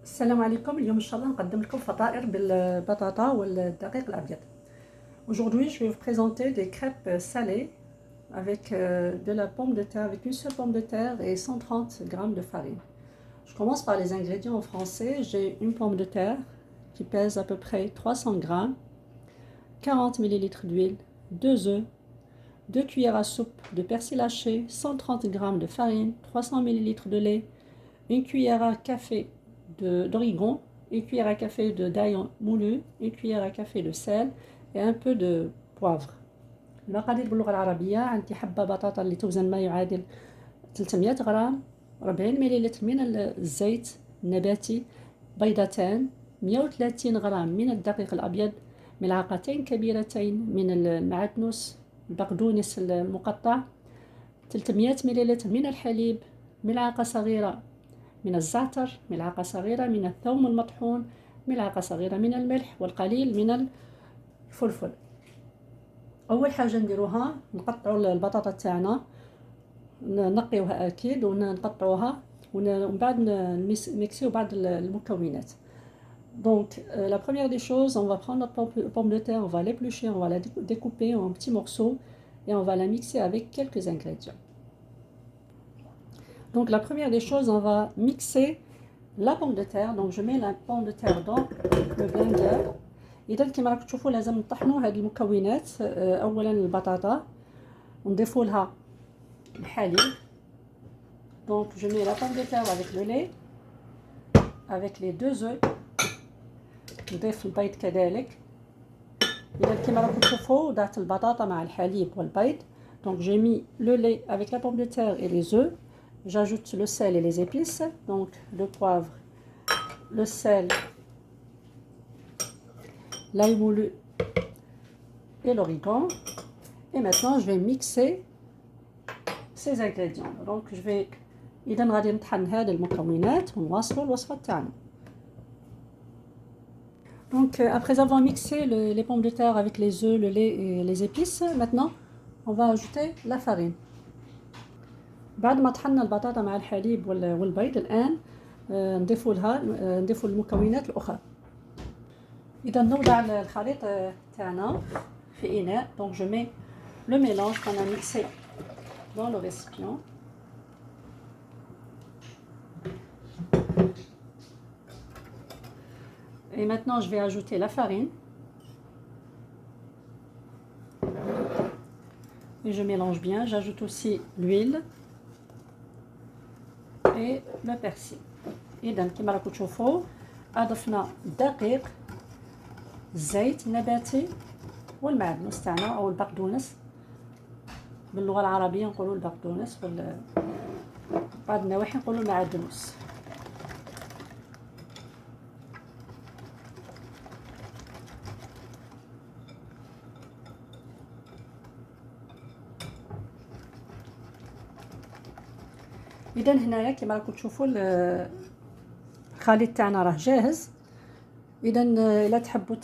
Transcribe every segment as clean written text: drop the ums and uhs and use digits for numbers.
السلام عليكم. اليوم ان شاء الله نقدم لكم فطائر بالبطاطا والدقيق الابيض. Aujourd'hui, je vais vous présenter des crêpes salées avec de la pomme de terre, avec une seule pomme de terre et 130 g de farine. Je commence par les ingrédients en français. J'ai une pomme de terre qui pèse à peu près 300 g, 40 ml d'huile, 2 œufs, 2 cuillères à soupe de persil haché, 130 g de farine, 300 ml de lait, une cuillère à café d'origan, une cuillère à café d'ail moulu, une cuillère à café de sel et un peu de poivre. المقادير باللغة العربية: عندي حبة بطاطا اللي توزن ما يعادل 300 غرام، 40 مليلتر من الزيت النباتي، بيضتان، 130 غرام من الدقيق الأبيض، ملعقتين كبيرتين من المعدنوس البقدونس المقطع، 300 مليلتر من الحليب، ملعقة صغيرة من الزعتر، ملعقة صغيرة من الثوم المطحون، ملعقة صغيرة من الملح والقليل من الفلفل. أول حاجة نديروها نقطعوا البطاطا تاعنا، نقيوها أكيد ونقطعوها ومن بعد نميكسيو بعض المكونات. Donc la première des choses, on va prendre notre pomme de terre, on va l'éplucher, on va la découper en petits morceaux et on va la mixer avec quelques ingrédients. Donc la première des choses, on va mixer la pomme de terre. Donc je mets la pomme de terre dans le blender. إذا كما راكم تشوفوا لازم نطحنوا هذه المكونات. أولا البطاطا ونضيفوا لها الحليب. Donc je mets la pomme de terre avec le lait, avec les 2 œufs. نضيف البيض كذلك. إذا كما راكم تشوفوا ضعت البطاطا مع الحليب والبيض. Donc j'ai mis le lait avec la pomme de terre et les œufs. J'ajoute le sel et les épices, donc le poivre, le sel, l'ail moulu et l'origan. Et maintenant, je vais mixer ces ingrédients. Donc, je vais إذا غادي نطحن هذه المكونات ونواصلوا الوصفة تاعنا. Donc, après avoir mixé les pommes de terre avec les œufs, le lait et les épices, maintenant, on va ajouter la farine. بعد ما طحنا البطاطا مع الحليب والبيض الآن نضيفوا المكونات الأخرى. إذا نوضع الخليط تاعنا في إناء. Donc je mets le mélange qu'on a mixé dans le récipient. Et maintenant je vais ajouter la farine. Et je mélange bien. J'ajoute aussi l'huile et le persil. إذا كما راكم تشوفوا أضفنا الدقيق، الزيت النباتي والمعدنوس تاعنا أو البقدونس. باللغة العربية نقولوا البقدونس، بعض النواحي نقولوا المعدنوس. إذا هنايا كما راكم تشوفوا الخليط تاعنا راه جاهز. إذا إلا تحبوا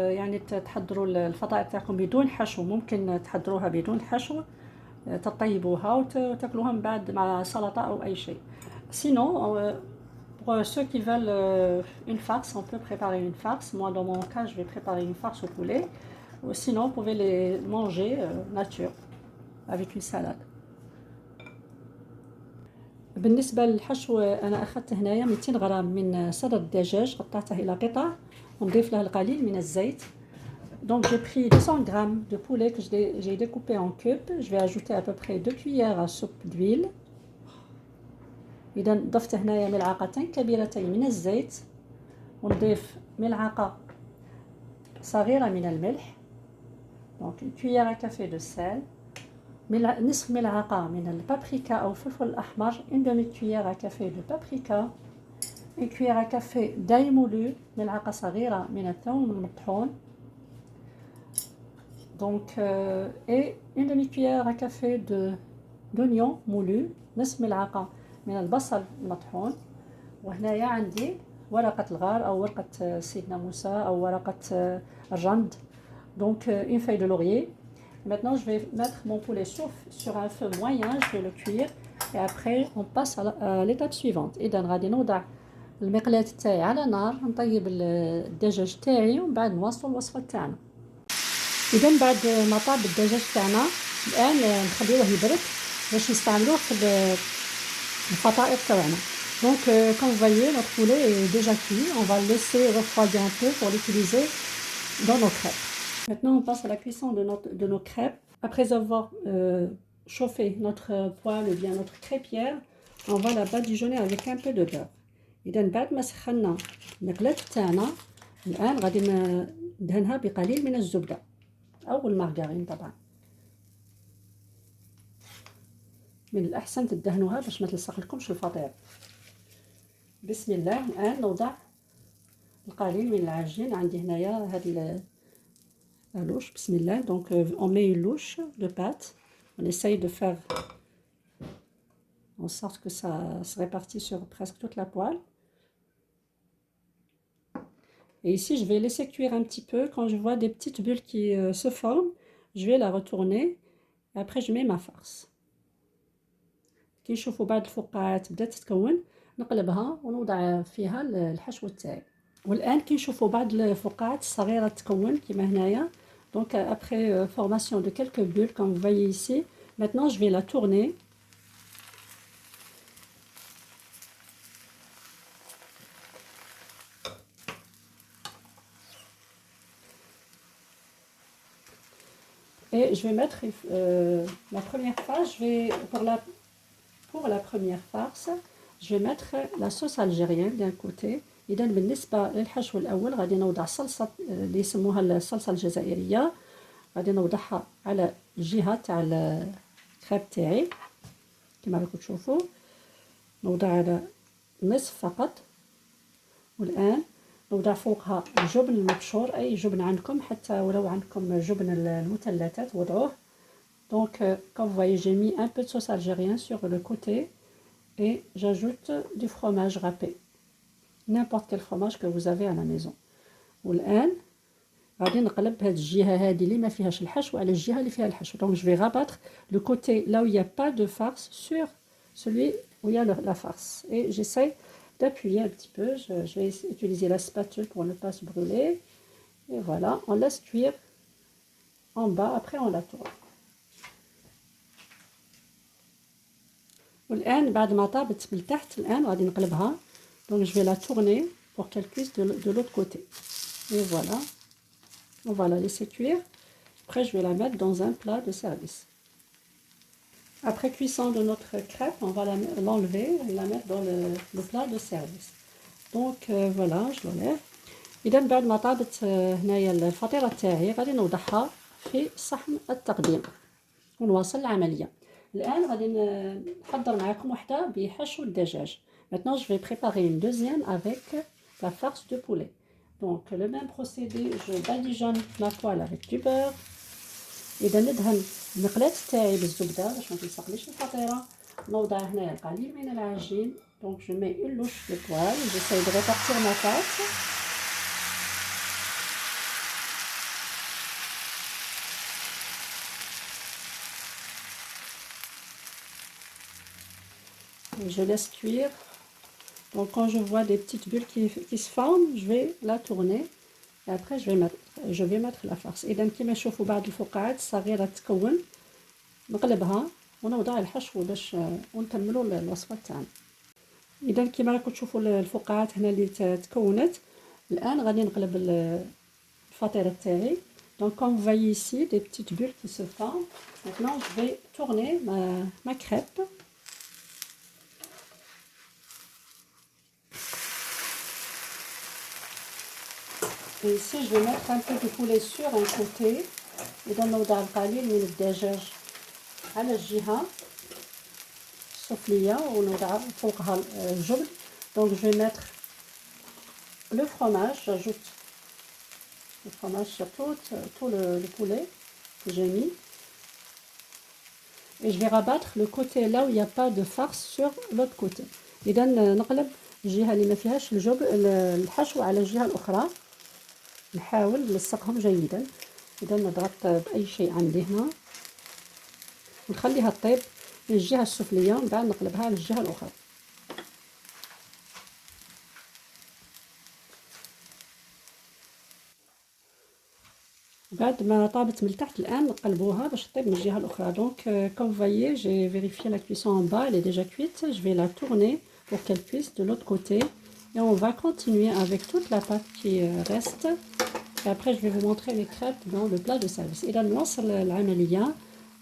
يعني تحضروا الفطائر تاعكم بدون حشو، ممكن تحضروها بدون حشو، تطيبوها وتاكلوها من بعد مع سلطة أو أي شيء. Sinon, pour ceux qui veulent une farce, on peut préparer une farce. Moi, dans mon cas, je vais préparer une farce au poulet. Sinon, vous pouvez les manger nature avec une salade. بالنسبة للحشو أنا أخذت هنايا 200 غرام من صدر الدجاج، قطعته إلى قطع ونضيف له القليل من الزيت. Donc j'ai pris 200 g de poulet que j'ai découpé en cubes. Je vais ajouter à peu près 2 cuillères à soupe d'huile. إذا ضفت هنايا ملعقتين كبيرتين من الزيت ونضيف ملعقة صغيرة من الملح. Donc une cuillère à café de sel. نصف ملعقة من البابريكا أو الفلفل الأحمر، une demi-cuillère à café de paprika، une cuillère à café d'ail moulu، ملعقة صغيرة من الثوم المطحون. Donc et une demi-cuillère à café d'oignon moulu، نصف ملعقة من البصل المطحون. وهنايا عندي ورقة الغار أو ورقة سيدنا موسى أو ورقة الرند، donc une feuille de laurier. Maintenant, je vais mettre mon poulet sur un feu moyen, je vais le cuire et après on passe à l'étape suivante. إذا غادي نوضع المقلاة تاعي على نار، نطيب الدجاج تاعي ومن بعد نواصلوا الوصفة تاعنا. اذا بعد ما طاب الدجاج تاعنا الان نخليوه يبرد باش نستعملوه في الفطائر تاعنا. Donc comme vous voyez, notre poulet est déjà cuit. On va le laisser refroidir un peu pour l'utiliser dans nos crêpes. Maintenant on passe à la cuisson de nos crêpes. Après avoir chauffé notre poêle ou bien notre crêpière, on va la badigeonner avec un peu de beurre. إذا بعد ما سخنا المقلاة تاعنا الآن غادي ندهنها بقليل من الزبدة أو المارغرين. طبعا من الأحسن تدهنوها باش ما تلصق لكمش الفطير. بسم الله. الآن نوضع القليل من العجين. عندي هنايا هاد louche. بسم الله. Donc on met une louche de pâte. On essaye de faire en sorte que ça se répartit sur presque toute la poêle. Et ici, je vais laisser cuire un petit peu. Quand je vois des petites bulles qui se forment, je vais la retourner. Et après, je mets ma farce. كي نشوفوا بعض الفقاعات بدات تتكون نقلبها ونوضع فيها الحشو تاعي. والآن كي نشوفوا بعض الفقاعات الصغيرة تتكون كيما هنايا. Donc après formation de quelques bulles comme vous voyez ici, maintenant je vais la tourner. Et je vais mettre la première farce, pour la première farce, je vais mettre la sauce algérienne d'un côté. إذا بالنسبة للحشو الأول غادي نوضع صلصة اللي يسموها الصلصة الجزائرية. غادي نوضعها على الجهة تاع الكريب تاعي كما راكم تشوفوا. نوضع على نصف فقط. والآن نوضع فوقها الجبن المبشور، أي جبن عندكم، حتى ولو عندكم جبن المثلثات وضعوه. Donc comme vous voyez, j'ai mis un peu de sauce algérienne sur le côté et j'ajoute du fromage râpé, n'importe quel fromage que vous avez à la maison. والآن غادي نقلب هاد الجهة هادي اللي ما فيهاش الحشو على الجهة اللي فيها الحشو. Donc je vais rabattre le côté là où il n'y a pas de farce sur celui où il y a la farce. Et j'essaye d'appuyer un petit peu. Je vais utiliser la spatule pour ne pas se brûler. Et voilà, on laisse cuire en bas, après on la tourne. والآن بعد ما طابت من تحت الآن غادي نقلبها. Donc je vais la tourner pour qu'elle cuise de l'autre côté. Et voilà, on va la laisser cuire. Après je vais la mettre dans un plat de service. Après cuisson de notre crêpe, on va l'enlever et la mettre dans le plat de service. Donc voilà, je l'enlève. إذا بعد ما طابت هنايا الفطيرة تاعي غادي نوضعها في صحن التقديم ونواصل العملية. الآن غادي نحضر معكم وحدة بحشو الدجاج. Maintenant je vais préparer une deuxième avec la farce de poulet. Donc le même procédé, je badigeonne ma poêle avec du beurre. إذا ندهن المقلاة تاعي بالزبدة باش ما تلصقليش الفطيرة. نوضع هنايا القليل من العجين. Donc je mets une louche de poêle. J'essaye de répartir ma pâte. Je laisse cuire. Donc quand je vois des petites bulles qui se forment, je vais la tourner et après je vais mettre la farce. إذا كيما تشوفوا بعض الفقاعات الصغيرة تتكون نقلبها ونوضع الحشو باش ونكملوا الوصفة تاعنا. إذا كيما راكم تشوفوا الفقاعات هنا اللي تكونت. الآن غادي نقلب الفطيرة تاعي. Donc comme vous voyez ici des petites bulles qui se forment. Maintenant je vais tourner ma crêpe. Et ici je vais mettre un peu de poulet sur un côté. إذا نوضع القليل من الدجاج على الجهة السفلية ونوضع فوقها الجبن. Donc je vais mettre le fromage. J'ajoute le fromage sur tout le poulet que j'ai mis. Et je vais rabattre le côté là où il n'y a pas de farce sur l'autre côté. إذا نقلب الجهة اللي ما فيهاش الحشو على الجهة الأخرى. نحاول نلصقهم جيدا. إذا نضغط بأي شيء عندي هنا ونخليها تطيب من الجهة السفلية ومن بعد نقلبها على الجهة الأخرى. بعد ما طابت من التحت الآن نقلبوها باش تطيب من الجهة الأخرى. Donc comme vous voyez, j'ai vérifié la cuisson en bas, elle est déjà cuite. Je vais la tourner pour qu'elle cuise de l'autre côté. Et on va continuer avec toute la pâte qui reste. Et après je vais vous montrer les crêpes dans le plat de service. إذا نواصل العملية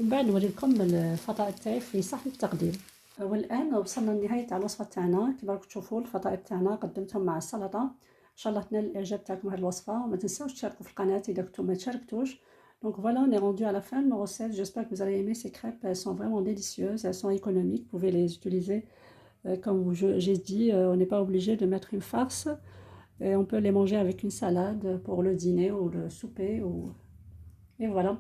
ومن بعد نوريكم الفطائر تاعي في صحن التقديم. والآن وصلنا لنهاية تاع الوصفة تاعنا. كما راكم تشوفوا الفطائر تاعنا قدمتهم مع السلطة. ان شاء الله تنال الاعجاب تاعكم هذه الوصفه وما تنساوش تشاركوا في القناه اذا كنتم ما تشاركتوش. Donc voilà, on est rendu à la fin de nos recettes. J'espère que vous allez aimer ces crêpes. Elles sont vraiment délicieuses, elles sont économiques. Vous pouvez les utiliser comme j'ai dit, on n'est pas obligé de mettre une farce. Et on peut les manger avec une salade pour le dîner ou le souper et voilà.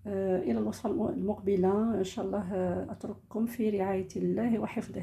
إلى الوصفة المقبلة إن شاء الله أترككم في رعاية الله وحفظه.